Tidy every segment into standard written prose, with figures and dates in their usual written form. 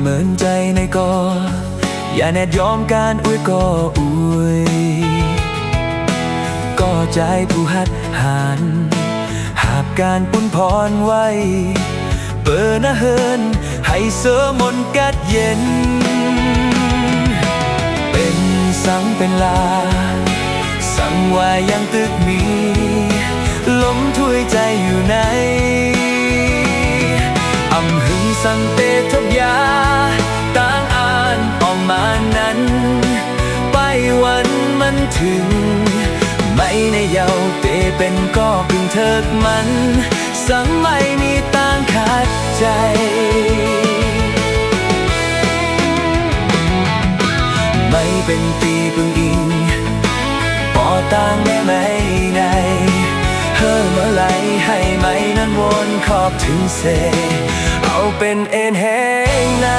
เหมือนใจในก็อย่าแนดยอมการอวยก็อวยก็ใจผู้หัดหันหากการปุ่นพรไว้เปิดหน้าเฮินให้เสริมมนต์กัดเย็นเป็นสังเป็นลาสังว่ายังตึกมีลมถ้วยใจอยู่ในอำหึงสังเตทบยาต่างอ่านออกมานั้นไปวันมันถึงไม่ในเยาเตเป็นก็พึงเถิกมันสังไม่มีต่างขาดใจไม่เป็นตีพึงอิงปอต่างแม่ไม่ในเฮ้อเมื่อไรให้ไหมนั้นวนขอบถึงเสเอาเป็นเอ็นแห้งหน้า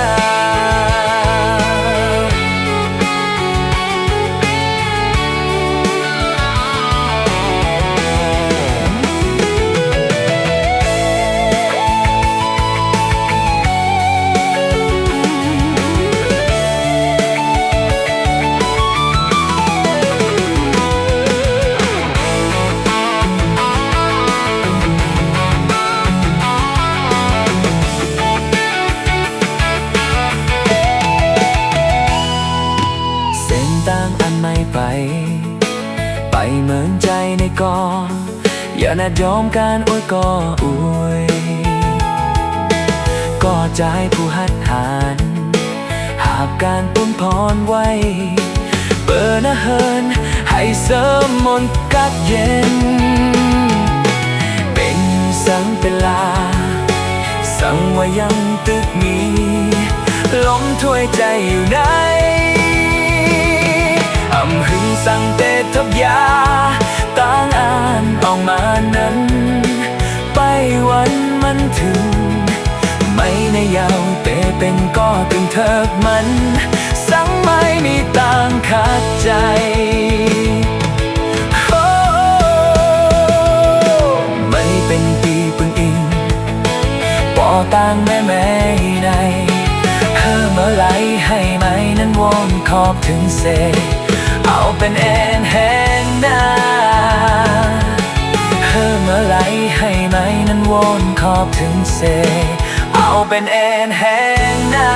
ต่างอันไม่ไปเหมือนใจในกออย่านัดยอมการอวยก็อวยก็ใจผู้หัดหันหากการปุ่นพรไว้เปิดหน้าเฮินให้เสริมมนต์กัดเย็นเป็นสังเป็นลาสังว่ายังตึกมีลมถ้วยใจอยู่ในอำหึงสังเตทบยาต่างอ่านออกมานั้นไปวันมันถึงไม่ในยาวเตเป็นก็ตึงเถิกมันสังไม่มีต่างขาดใจไม่เป็นปีปึงอิงปอต่างแม่ไม่ในเฮ้อเมื่อไรให้ไหมนั้นวนขอบถึงเสเอาเป็นเอ็นแห้งหน้าเฮ้อเมื่อไรให้ไหมนั้นวนขอบถึงเสเอาเป็นเอ็นแห้งหน้า